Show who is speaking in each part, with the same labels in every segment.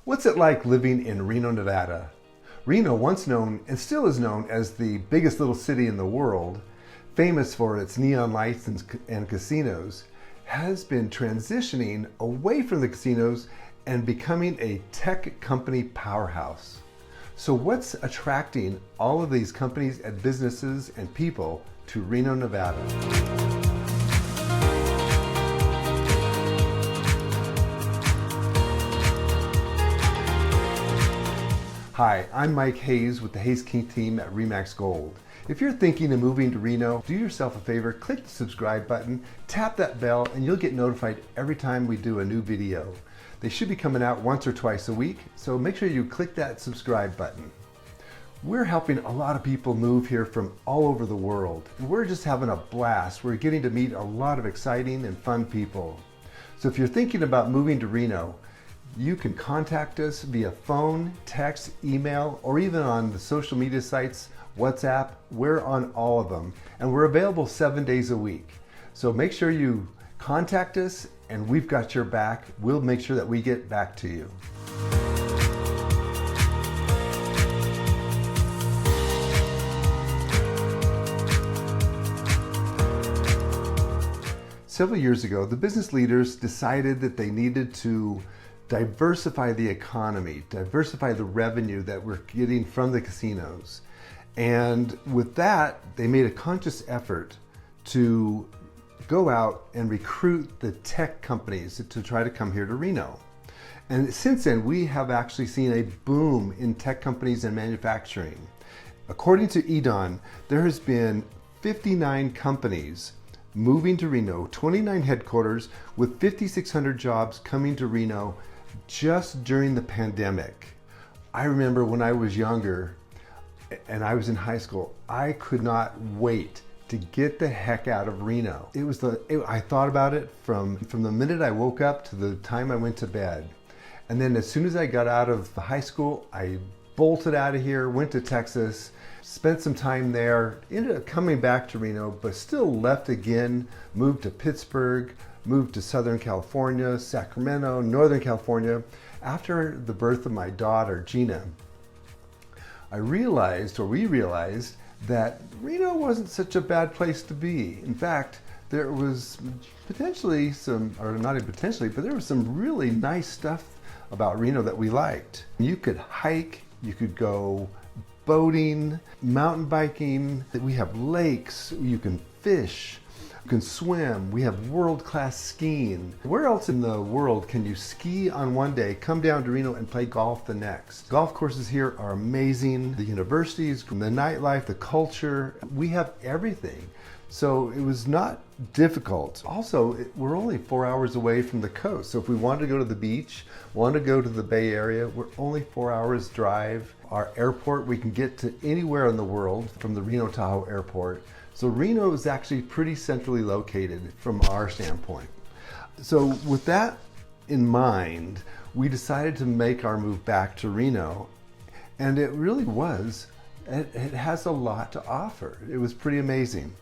Speaker 1: What's it like living in Reno, Nevada? Reno, once known and still is known as the biggest little city in the world, famous for its neon lights and casinos, has been transitioning away from the casinos and becoming a tech company powerhouse. So what's attracting all of these companies and businesses and people to Reno, Nevada? Hi, I'm Mike Hayes with the Hayes King team at Remax Gold. If you're thinking of moving to Reno, do yourself a favor, click the subscribe button, tap that bell, and you'll get notified every time we do a new video. They should be coming out once or twice a week, so make sure you click that subscribe button. We're helping a lot of people move here from all over the world. We're just having a blast. We're getting to meet a lot of exciting and fun people. So if you're thinking about moving to Reno, you can contact us via phone, text, email, or even on the social media sites, WhatsApp. We're on all of them, and we're available 7 days a week. So make sure you contact us, and we've got your back. We'll make sure that we get back to you. Several years ago, the business leaders decided that they needed to diversify the economy, diversify the revenue that we're getting from the casinos. And with that, they made a conscious effort to go out and recruit the tech companies to try to come here to Reno. And since then, we have actually seen a boom in tech companies and manufacturing. According to EDON, there has been 59 companies moving to Reno, 29 headquarters with 5,600 jobs coming to Reno just during the pandemic. I remember when I was younger and I was in high school, I could not wait to get the heck out of Reno. I thought about it from the minute I woke up to the time I went to bed. And then as soon as I got out of the high school, I bolted out of here, went to Texas, spent some time there, ended up coming back to Reno, but still left again, moved to Pittsburgh, moved to Southern California, Sacramento, Northern California. After the birth of my daughter, Gina, we realized that Reno wasn't such a bad place to be. In fact, there was potentially there was some really nice stuff about Reno that we liked. You could hike, you could go boating, mountain biking, we have lakes, you can fish, you can swim, we have world-class skiing. Where else in the world can you ski on one day, come down to Reno and play golf the next? Golf courses here are amazing. The universities, the nightlife, the culture, we have everything. So it was not difficult. Also, we're only 4 hours away from the coast. So if we wanted to go to the beach, wanted to go to the Bay Area, we're only 4 hours drive. Our airport, we can get to anywhere in the world from the Reno Tahoe Airport. So Reno is actually pretty centrally located from our standpoint. So with that in mind, we decided to make our move back to Reno. And it really it has a lot to offer. It was pretty amazing.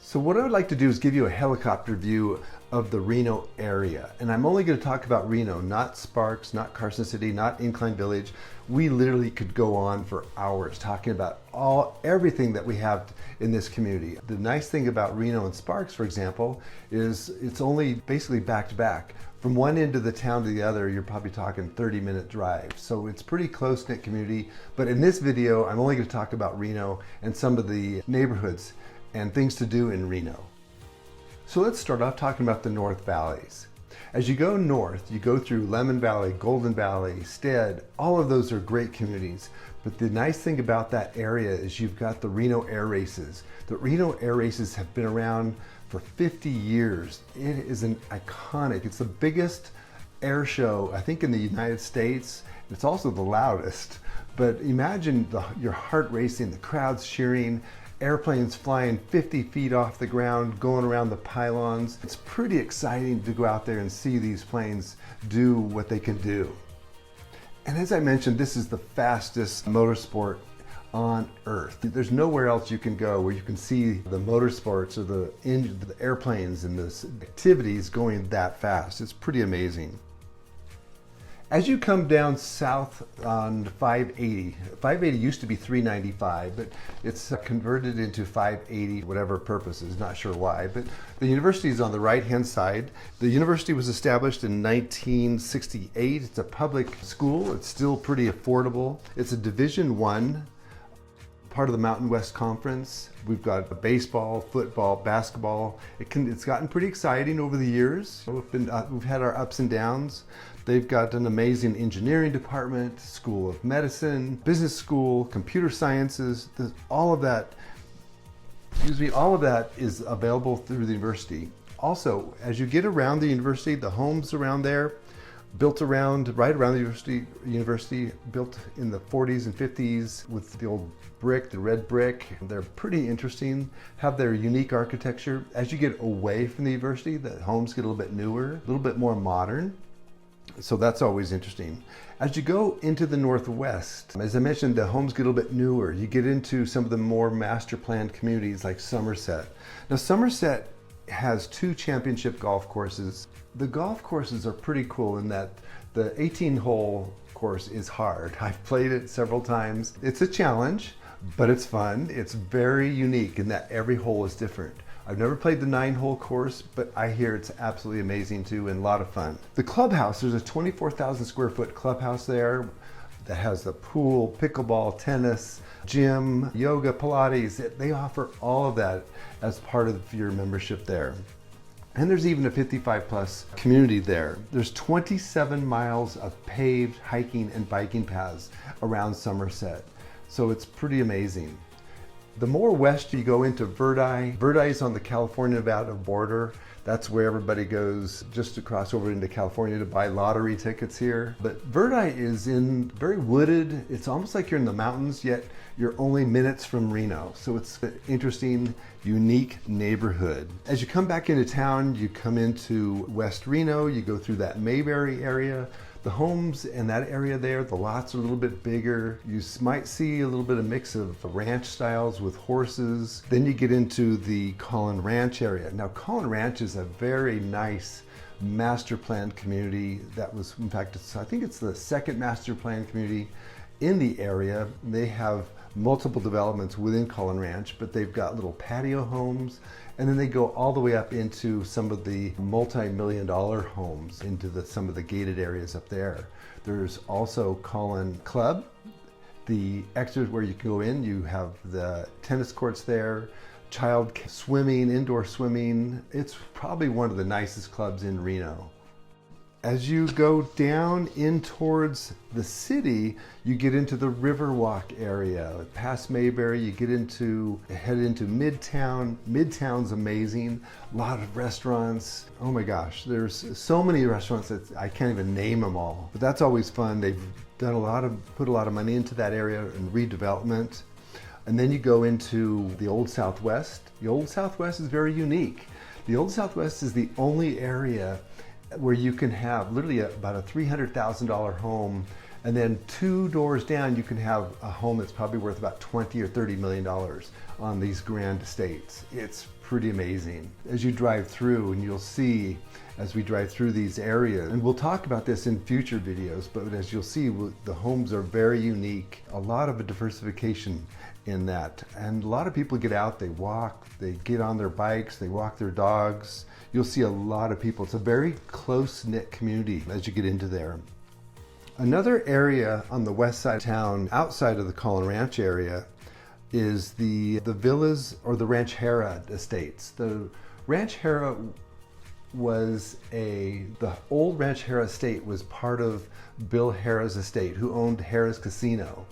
Speaker 1: So what I would like to do is give you a helicopter view of the Reno area. And I'm only going to talk about Reno, not Sparks, not Carson City, not Incline Village. We literally could go on for hours talking about everything that we have in this community. The nice thing about Reno and Sparks, for example, is it's only basically back to back. From one end of the town to the other, you're probably talking 30-minute drive. So it's pretty close-knit community. But in this video, I'm only going to talk about Reno and some of the neighborhoods and things to do in Reno. So let's start off talking about the North Valleys. As you go north, you go through Lemon Valley, Golden Valley, Stead. All of those are great communities. But the nice thing about that area is you've got the Reno Air Races. The Reno Air Races have been around for 50 years. It is it's the biggest air show, I think, in the United States. It's also the loudest. But imagine your heart racing, the crowds cheering, airplanes flying 50 feet off the ground, going around the pylons. It's pretty exciting to go out there and see these planes do what they can do. And as I mentioned, this is the fastest motorsport on Earth. There's nowhere else you can go where you can see the motorsports or the airplanes and the activities going that fast. It's pretty amazing. As you come down south on 580, 580 used to be 395, but it's converted into 580, whatever purposes, not sure why. But the university is on the right-hand side. The university was established in 1968. It's a public school. It's still pretty affordable. It's a Division I, part of the Mountain West Conference. We've got baseball, football, basketball. It's gotten pretty exciting over the years. We've had our ups and downs. They've got an amazing engineering department, school of medicine, business school, computer sciences. All of that is available through the university. Also, as you get around the university, the homes around there, right around the university, built in the 40s and 50s with the old brick, the red brick. They're pretty interesting, have their unique architecture. As you get away from the university, the homes get a little bit newer, a little bit more modern. So that's always interesting. As you go into the Northwest, as I mentioned, the homes get a little bit newer. You get into some of the more master planned communities like Somersett. Now, Somersett has 2 championship golf courses. The golf courses are pretty cool in that the 18-hole course is hard. I've played it several times. It's a challenge, but it's fun. It's very unique in that every hole is different. I've never played the 9-hole course, but I hear it's absolutely amazing too and a lot of fun. The clubhouse, there's a 24,000 square foot clubhouse there that has the pool, pickleball, tennis, gym, yoga, Pilates. They offer all of that as part of your membership there. And there's even a 55 plus community there. There's 27 miles of paved hiking and biking paths around Somersett. So it's pretty amazing. The more west you go into Verdi is on the California-Nevada border. That's where everybody goes just to cross over into California to buy lottery tickets here. But Verdi is very wooded. It's almost like you're in the mountains, yet you're only minutes from Reno. So it's an interesting, unique neighborhood. As you come back into town, you come into West Reno, you go through that Mayberry area. The homes in that area there, the lots are a little bit bigger. You might see a little bit of mix of ranch styles with horses. Then you get into the Caughlin Ranch area. Now, Caughlin Ranch is a very nice master planned community that was, in fact, I think it's the second master planned community in the area. They have multiple developments within Caughlin Ranch, but they've got little patio homes, and then they go all the way up into some of the multi-million-dollar homes into some of the gated areas up there. There's also Caughlin Club, the extras where you can go in. You have the tennis courts there, child swimming, indoor swimming. It's probably one of the nicest clubs in Reno. As you go down in towards the city, you get into the Riverwalk area. Past Mayberry, you head into Midtown. Midtown's amazing. A lot of restaurants. Oh my gosh, there's so many restaurants that I can't even name them all. But that's always fun. They've put a lot of money into that area and redevelopment. And then you go into the Old Southwest. The Old Southwest is very unique. The Old Southwest is the only area where you can have literally about a $300,000 home, and then 2 doors down you can have a home that's probably worth about $20 or $30 million on these grand estates. It's pretty amazing. As you drive through, and you'll see as we drive through these areas, and we'll talk about this in future videos, but as you'll see, the homes are very unique. A lot of a diversification in that, and a lot of people get out, they walk, they get on their bikes, they walk their dogs. You'll see a lot of people. It's a very close-knit community as you get into there. Another area on the west side of town, outside of the Caughlin Ranch area, is the villas or the Rancharrah estates. The Rancharrah the old Rancharrah estate was part of Bill Harrah's estate, who owned Harrah's Casino.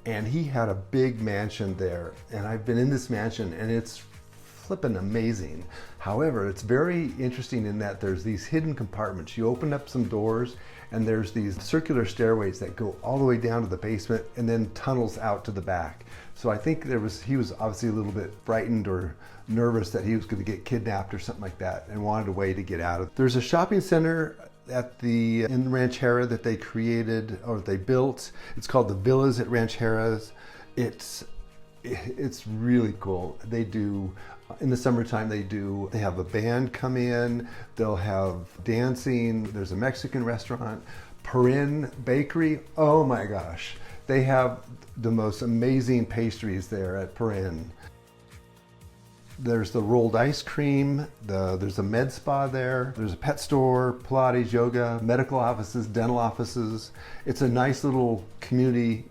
Speaker 1: And he had a big mansion there. And I've been in this mansion, and it's flippin' amazing. However, it's very interesting in that there's these hidden compartments. You open up some doors, and there's these circular stairways that go all the way down to the basement and then tunnels out to the back. So I think he was obviously a little bit frightened or nervous that he was going to get kidnapped or something like that, and wanted a way to get out of it. There's a shopping center in Rancharrah that they created, or they built. It's called the Villas at Rancharrah's. It's really cool. They do, in the summertime, they have a band come in, they'll have dancing, there's a Mexican restaurant, Perrin Bakery, oh my gosh. They have the most amazing pastries there at Perrin. There's the rolled ice cream, there's a med spa there, there's a pet store, Pilates, yoga, medical offices, dental offices. It's a nice little community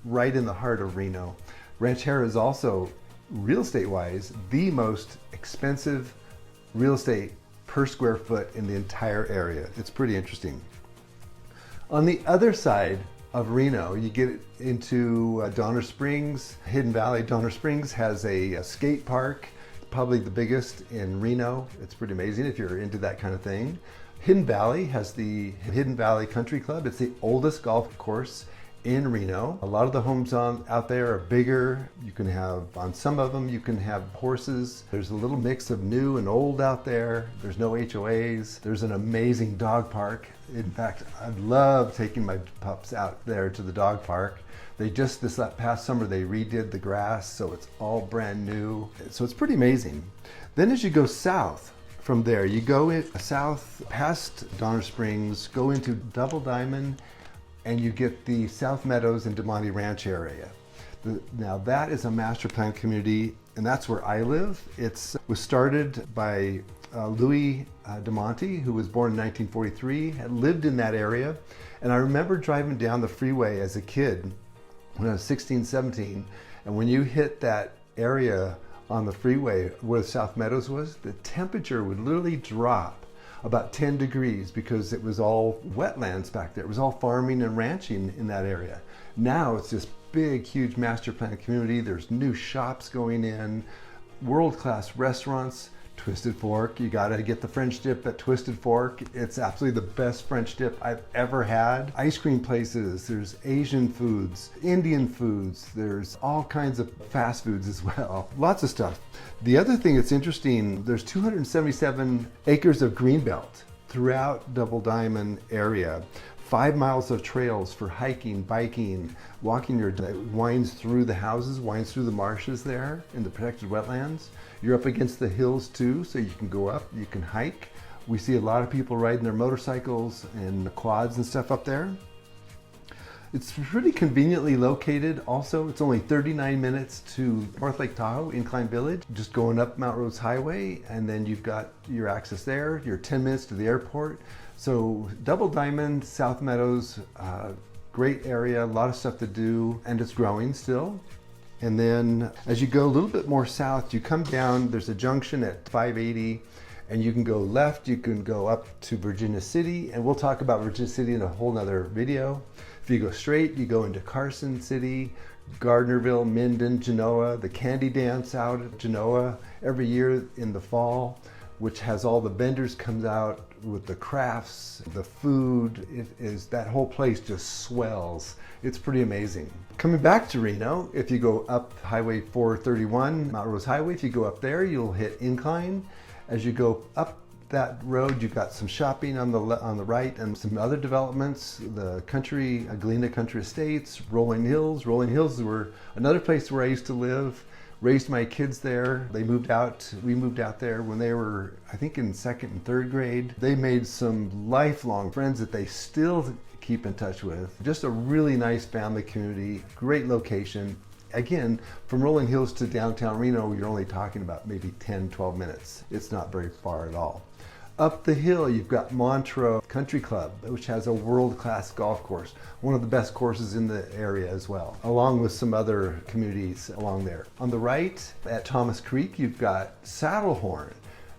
Speaker 1: right in the heart of Reno. Rancharrah is also, real estate wise, the most expensive real estate per square foot in the entire area. It's pretty interesting. On the other side of Reno, you get into Donner Springs. Hidden Valley Donner Springs has a skate park, probably the biggest in Reno. It's pretty amazing if you're into that kind of thing. Hidden Valley has the Hidden Valley Country Club. It's the oldest golf course in Reno. A lot of the homes out there are bigger. You can have, on some of them, you can have horses. There's a little mix of new and old out there. There's no HOAs. There's an amazing dog park. In fact, I love taking my pups out there to the dog park. This past summer, they redid the grass, so it's all brand new. So it's pretty amazing. Then as you go south from there, you go south past Donner Springs, go into Double Diamond, and you get the South Meadows and DeMonte Ranch area. Now that is a master plan community, and that's where I live. It was started by Louis DeMonte, who was born in 1943, had lived in that area. And I remember driving down the freeway as a kid when I was 16, 17. And when you hit that area on the freeway where South Meadows was, the temperature would literally drop about 10 degrees because it was all wetlands back there. It was all farming and ranching in that area. Now it's this big, huge master plan community. There's new shops going in, world-class restaurants. Twisted Fork, you gotta get the French dip at Twisted Fork. It's absolutely the best French dip I've ever had. Ice cream places, there's Asian foods, Indian foods, there's all kinds of fast foods as well. Lots of stuff. The other thing that's interesting, there's 277 acres of greenbelt throughout Double Diamond area. 5 miles of trails for hiking, biking, walking that winds through the houses, winds through the marshes there in the protected wetlands. You're up against the hills too, so you can go up, you can hike. We see a lot of people riding their motorcycles and quads and stuff up there. It's pretty conveniently located also. It's only 39 minutes to North Lake Tahoe, Incline Village, just going up Mount Rose Highway, and then you've got your access there. You're 10 minutes to the airport. So Double Diamond, South Meadows, great area, a lot of stuff to do, and it's growing still. And then as you go a little bit more south, you come down, there's a junction at 580, and you can go left, you can go up to Virginia City, and we'll talk about Virginia City in a whole nother video. If you go straight, you go into Carson City, Gardnerville, Minden, Genoa, the Candy Dance out at Genoa every year in the fall, which has all the vendors comes out with the crafts, the food. That whole place just swells. It's pretty amazing. Coming back to Reno, if you go up Highway 431, Mount Rose Highway, if you go up there, you'll hit Incline. As you go up that road, you've got some shopping on the right and some other developments, the Galena Country Estates, Rolling Hills. Rolling Hills were another place where I used to live. Raised my kids there. We moved out there when they were, I think, in 2nd and 3rd grade. They made some lifelong friends that they still keep in touch with. Just a really nice family community, great location. Again, from Rolling Hills to downtown Reno, you're only talking about maybe 10, 12 minutes. It's not very far at all. Up the hill, you've got Montreux Country Club, which has a world-class golf course, one of the best courses in the area as well, along with some other communities along there. On the right, at Thomas Creek, you've got Saddlehorn.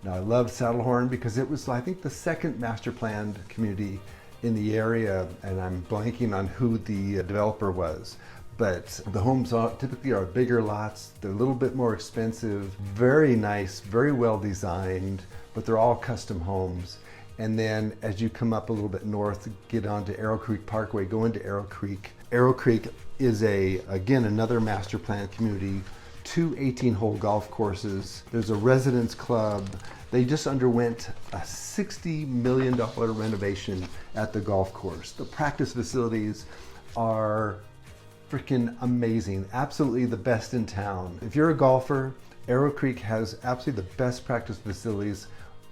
Speaker 1: Now, I love Saddlehorn because it was, I think, the 2nd master planned community in the area, and I'm blanking on who the developer was. But the homes typically are bigger lots, they're a little bit more expensive, very nice, very well designed, but they're all custom homes. And then as you come up a little bit north, get onto Arrow Creek Parkway, go into Arrow Creek. Arrow Creek is again, another master plan community, 2 18-hole golf courses. There's a residence club. They just underwent a $60 million renovation at the golf course. The practice facilities are freaking amazing, absolutely the best in town. If you're a golfer, Arrow Creek has absolutely the best practice facilities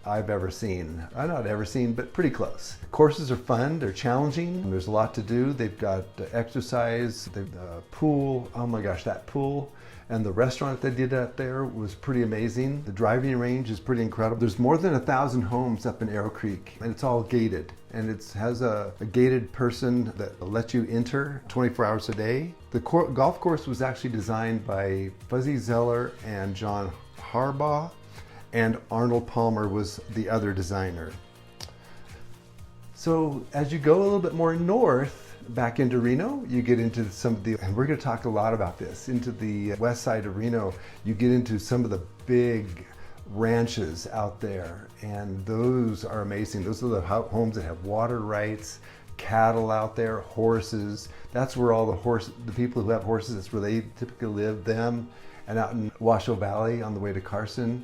Speaker 1: I've ever seen. Not ever seen, but pretty close. Courses are fun, they're challenging, there's a lot to do. They've got exercise, they've pool, oh my gosh, that pool. And the restaurant they did up there was pretty amazing. The driving range is pretty incredible. There's more than 1,000 homes up in Arrow Creek, and it's all gated. And it has a gated person that lets you enter 24 hours a day. The golf course was actually designed by Fuzzy Zeller and John Harbaugh, and Arnold Palmer was the other designer. So as you go a little bit more north, back into Reno, you get into some of the, and we're going to talk a lot about this, into the west side of Reno, you get into some of the big ranches out there, and those are amazing. Those are the homes that have water rights, cattle out there, horses. That's where all the people who have horses, that's where they typically live, them, and out in Washoe Valley on the way to Carson.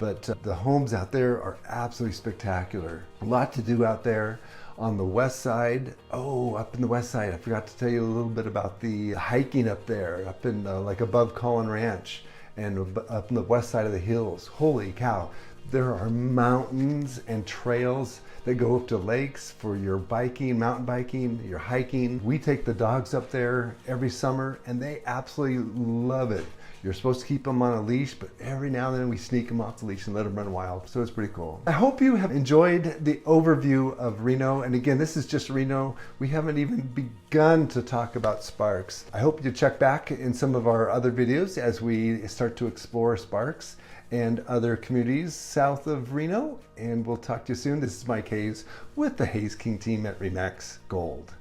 Speaker 1: But the homes out there are absolutely spectacular. A lot to do out there. On the west side, up in the west side, I forgot to tell you a little bit about the hiking up there, up in like above Caughlin Ranch and up in the west side of the hills. Holy cow, there are mountains and trails that go up to lakes for your biking, mountain biking, your hiking. We take the dogs up there every summer and they absolutely love it. You're supposed to keep them on a leash, but every now and then we sneak them off the leash and let them run wild. So it's pretty cool. I hope you have enjoyed the overview of Reno. And again, this is just Reno. We haven't even begun to talk about Sparks. I hope you check back in some of our other videos as we start to explore Sparks and other communities south of Reno. And we'll talk to you soon. This is Mike Hayes with the Hayes King team at Remax Gold.